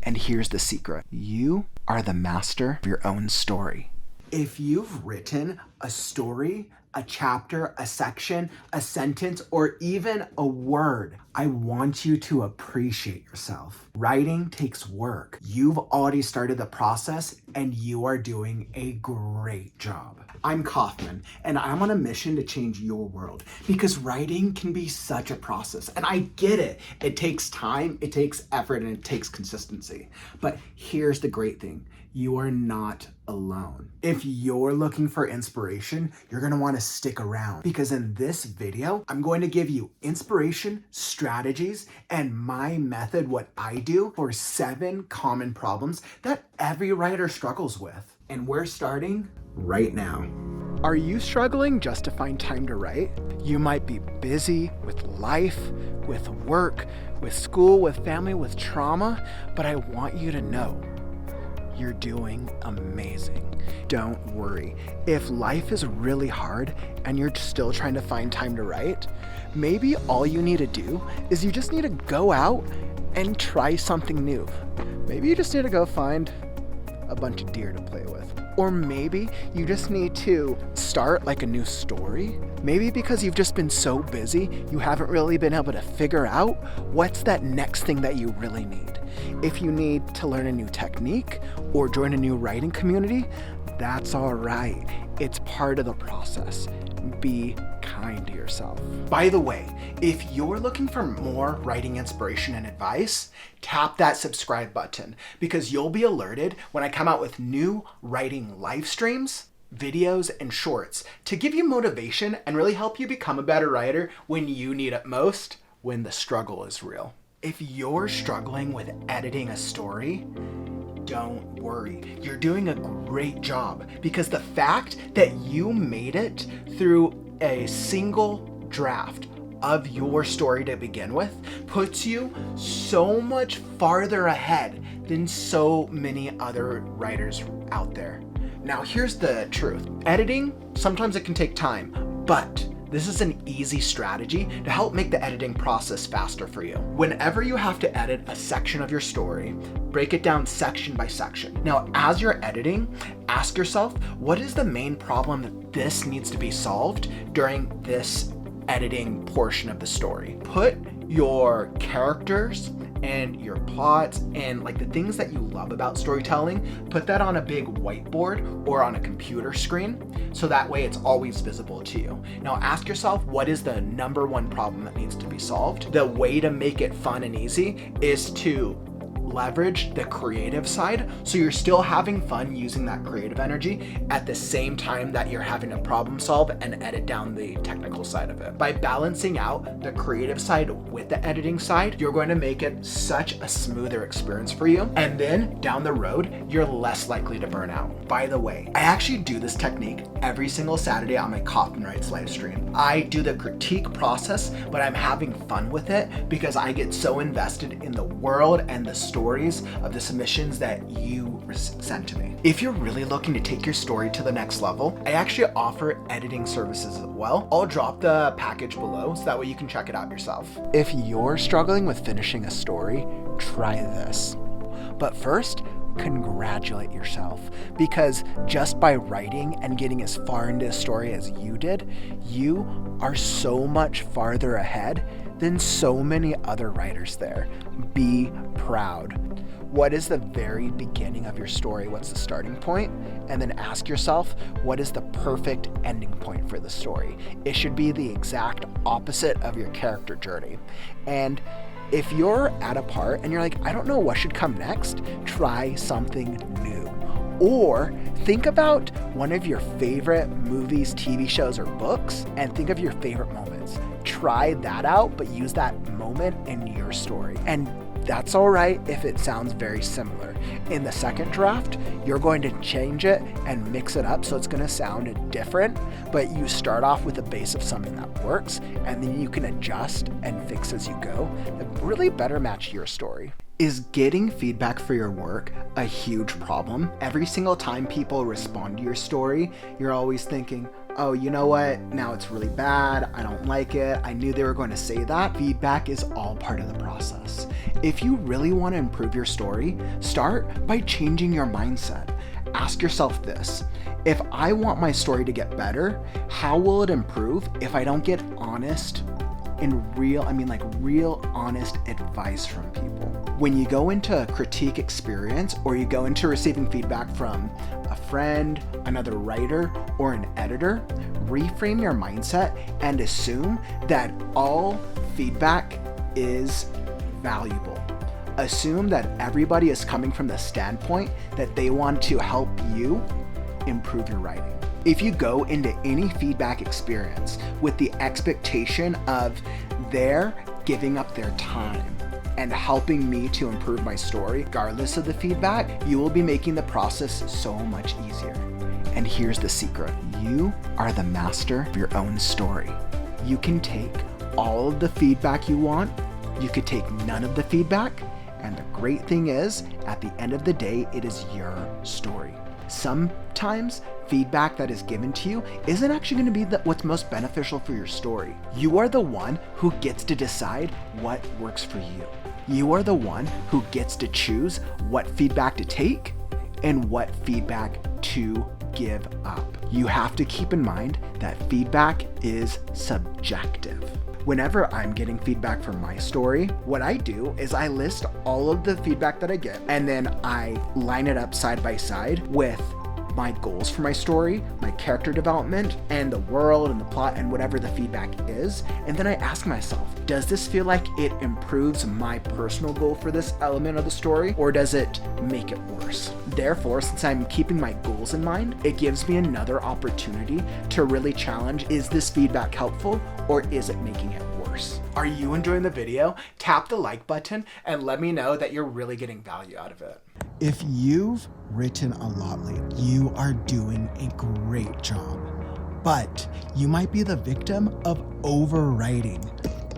And here's the secret. You are the master of your own story. If you've written a story, a chapter, a section, a sentence, or even a word, I want you to appreciate yourself. Writing takes work. You've already started the process and you are doing a great job. I'm Kaufman, and I'm on a mission to change your world because writing can be such a process. And I get it. It takes time, it takes effort, and it takes consistency. But here's the great thing. You are not alone. If you're looking for inspiration, you're gonna wanna stick around because in this video, I'm going to give you inspiration, strategies, and my method, what I do for 7 common problems that every writer struggles with. And we're starting right now. Are you struggling just to find time to write? You might be busy with life, with work, with school, with family, with trauma, but I want you to know you're doing amazing. Don't worry. If life is really hard and you're still trying to find time to write, maybe all you need to do is you just need to go out and try something new. Maybe you just need to go find a bunch of deer to play with. Or maybe you just need to start like a new story. Maybe because you've just been so busy, you haven't really been able to figure out what's that next thing that you really need. If you need to learn a new technique or join a new writing community, that's all right. It's part of the process. Be kind to yourself. By the way, if you're looking for more writing inspiration and advice, tap that subscribe button because you'll be alerted when I come out with new writing live streams, videos, and shorts to give you motivation and really help you become a better writer when you need it most, when the struggle is real. If you're struggling with editing a story, don't worry. You're doing a great job because the fact that you made it through a single draft of your story to begin with puts you so much farther ahead than so many other writers out there. Now, here's the truth. Editing, sometimes it can take time, but this is an easy strategy to help make the editing process faster for you. Whenever you have to edit a section of your story, break it down section by section. Now, as you're editing, ask yourself, what is the main problem that this needs to be solved during this editing portion of the story? Put your characters and your plots and like the things that you love about storytelling, put that on a big whiteboard or on a computer screen so that way it's always visible to you. Now ask yourself, what is the number one problem that needs to be solved? The way to make it fun and easy is to leverage the creative side so you're still having fun using that creative energy at the same time that you're having to problem solve and edit down the technical side of it. By balancing out the creative side with the editing side, you're going to make it such a smoother experience for you, and then down the road you're less likely to burn out. By the way, I actually do this technique every single Saturday on my Kaufman Writes live stream. I do the critique process, but I'm having fun with it because I get so invested in the world and the stories of the submissions that you send to me. If you're really looking to take your story to the next level, I actually offer editing services as well. I'll drop the package below so that way you can check it out yourself. If you're struggling with finishing a story, try this. But first, congratulate yourself because just by writing and getting as far into a story as you did, you are so much farther ahead than so many other writers there. Be proud. What is the very beginning of your story? What's the starting point? And then ask yourself, what is the perfect ending point for the story? It should be the exact opposite of your character journey. And if you're at a part and you're like, I don't know what should come next, try something new. Or think about one of your favorite movies, TV shows, or books, and think of your favorite moments. Try that out, but use that moment in your story. And that's all right if it sounds very similar. In the second draft, you're going to change it and mix it up so it's going to sound different, but you start off with a base of something that works, and then you can adjust and fix as you go to really better match your story. Is getting feedback for your work a huge problem? Every single time people respond to your story, you're always thinking, oh, you know what? Now it's really bad. I don't like it. I knew they were going to say that. Feedback is all part of the process. If you really want to improve your story, start by changing your mindset. Ask yourself this: if I want my story to get better, how will it improve if I don't get honest and real honest advice from people? When you go into a critique experience, or you go into receiving feedback from a friend, another writer, or an editor, reframe your mindset and assume that all feedback is valuable. Assume that everybody is coming from the standpoint that they want to help you improve your writing. If you go into any feedback experience with the expectation of they're giving up their time and helping me to improve my story, regardless of the feedback, you will be making the process so much easier. And here's the secret: you are the master of your own story. You can take all of the feedback you want, you could take none of the feedback, and the great thing is, at the end of the day, it is your story. Sometimes feedback that is given to you isn't actually going to be what's most beneficial for your story. You are the one who gets to decide what works for you. You are the one who gets to choose what feedback to take and what feedback to give up. You have to keep in mind that feedback is subjective. Whenever I'm getting feedback from my story, what I do is I list all of the feedback that I get, and then I line it up side by side with my goals for my story, my character development, and the world and the plot and whatever the feedback is. And then I ask myself, does this feel like it improves my personal goal for this element of the story, or does it make it worse? Therefore, since I'm keeping my goals in mind, it gives me another opportunity to really challenge, is this feedback helpful or is it making it worse? Are you enjoying the video? Tap the like button and let me know that you're really getting value out of it. If you've written a lot lately, you are doing a great job, but you might be the victim of overwriting.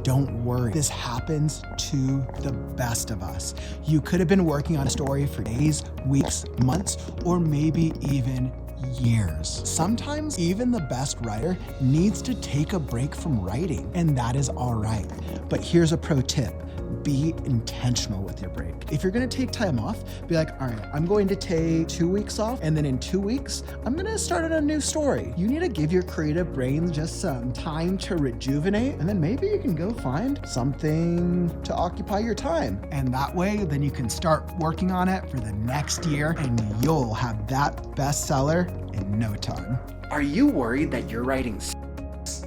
Don't worry, this happens to the best of us. You could have been working on a story for days, weeks, months, or maybe even years. Sometimes even the best writer needs to take a break from writing, and that is all right. But here's a pro tip: be intentional with your break. If you're gonna take time off, be like, all right, I'm going to take 2 weeks off, and then in 2 weeks, I'm gonna start on a new story. You need to give your creative brain just some time to rejuvenate, and then maybe you can go find something to occupy your time. And that way, then you can start working on it for the next year, and you'll have that bestseller in no time. Are you worried that your writing sucks?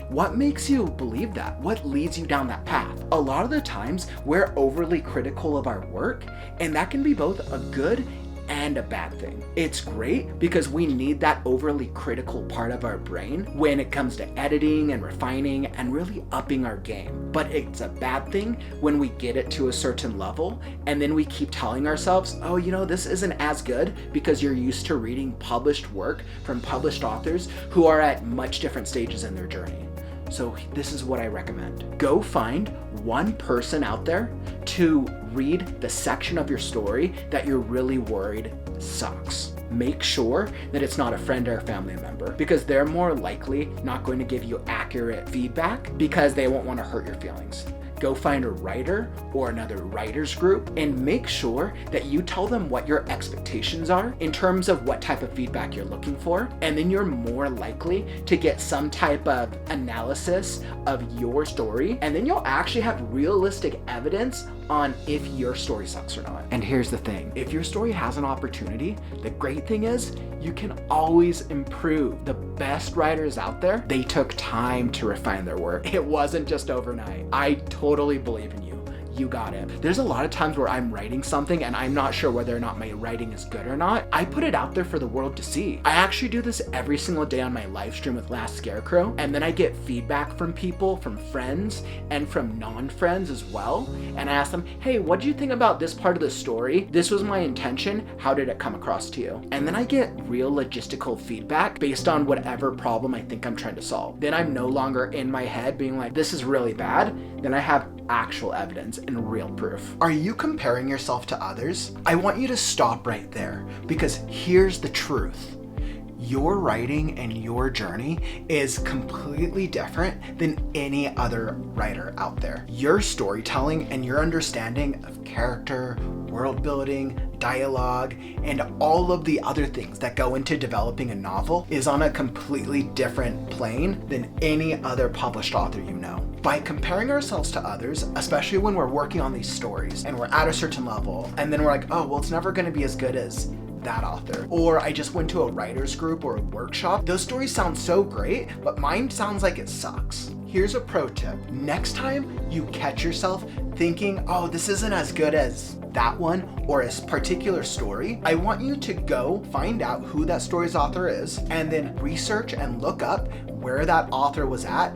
What makes you believe that? What leads you down that path? A lot of the times we're overly critical of our work, and that can be both a good and a bad thing. It's great because we need that overly critical part of our brain when it comes to editing and refining and really upping our game. But it's a bad thing when we get it to a certain level and then we keep telling ourselves, oh, you know, this isn't as good, because you're used to reading published work from published authors who are at much different stages in their journey. So this is what I recommend. Go find one person out there to read the section of your story that you're really worried sucks. Make sure that it's not a friend or a family member, because they're more likely not going to give you accurate feedback because they won't want to hurt your feelings. Go find a writer or another writers group and make sure that you tell them what your expectations are in terms of what type of feedback you're looking for, and then you're more likely to get some type of analysis of your story, and then you'll actually have realistic evidence on if your story sucks or not. And here's the thing: if your story has an opportunity, the great thing is you can always improve. The best writers out there, they took time to refine their work. It wasn't just overnight. I totally believe in you. You got it. There's a lot of times where I'm writing something and I'm not sure whether or not my writing is good or not. I put it out there for the world to see. I actually do this every single day on my live stream with Last Scarecrow, and then I get feedback from people, from friends and from non-friends as well. And I ask them, hey, what do you think about this part of the story? This was my intention. How did it come across to you? And then I get real logistical feedback based on whatever problem I think I'm trying to solve. Then I'm no longer in my head being like, this is really bad. Then I have actual evidence and real proof. Are you comparing yourself to others? I want you to stop right there, because here's the truth. Your writing and your journey is completely different than any other writer out there. Your storytelling and your understanding of character, world building, dialogue, and all of the other things that go into developing a novel is on a completely different plane than any other published author you know. By comparing ourselves to others, especially when we're working on these stories and we're at a certain level, and then we're like, oh, well, it's never gonna be as good as that author. Or I just went to a writer's group or a workshop. Those stories sound so great, but mine sounds like it sucks. Here's a pro tip. Next time you catch yourself thinking, oh, this isn't as good as that one or a particular story, I want you to go find out who that story's author is and then research and look up where that author was at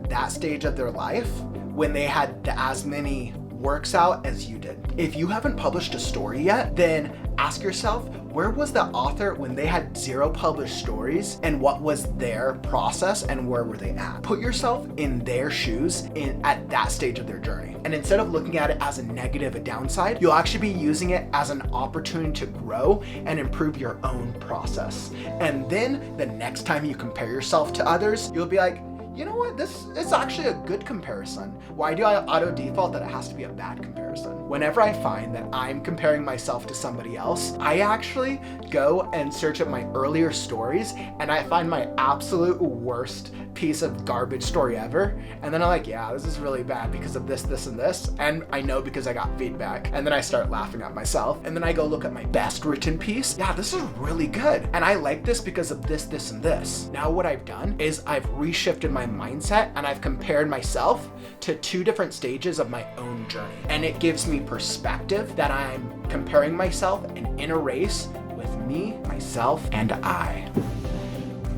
that stage of their life when they had as many works out as you did. If you haven't published a story yet, then ask yourself, where was the author when they had 0 published stories, and what was their process and where were they at? Put yourself in their shoes at that stage of their journey. And instead of looking at it as a negative, a downside, you'll actually be using it as an opportunity to grow and improve your own process. And then the next time you compare yourself to others, you'll be like, you know what, this is actually a good comparison. Why do I auto default that it has to be a bad comparison? Whenever I find that I'm comparing myself to somebody else, I actually go and search up my earlier stories and I find my absolute worst piece of garbage story ever. And then I'm like, yeah, this is really bad because of this, this, and this. And I know because I got feedback. And then I start laughing at myself. And then I go look at my best written piece. Yeah, this is really good. And I like this because of this, this, and this. Now what I've done is I've reshifted my mindset and I've compared myself to 2 different stages of my own journey. And it gives me perspective that I'm comparing myself and in a race with me, myself, and I.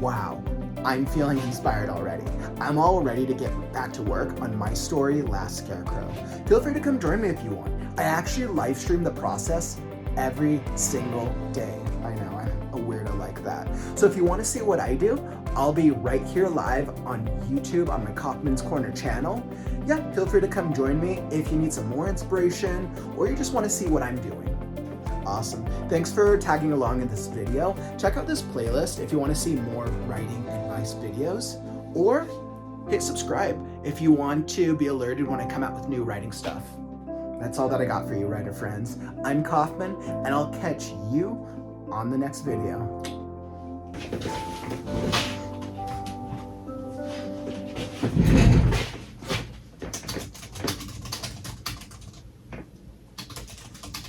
Wow. I'm feeling inspired already. I'm all ready to get back to work on my story, Last Scarecrow. Feel free to come join me if you want. I actually live stream the process every single day. I know, I'm a weirdo like that. So if you want to see what I do, I'll be right here live on YouTube on my Kaufman's Corner channel. Yeah, feel free to come join me if you need some more inspiration or you just want to see what I'm doing. Awesome. Thanks for tagging along in this video. Check out this playlist if you want to see more writing advice videos, or hit subscribe if you want to be alerted when I come out with new writing stuff. That's all that I got for you, writer friends. I'm Kaufman, and I'll catch you on the next video.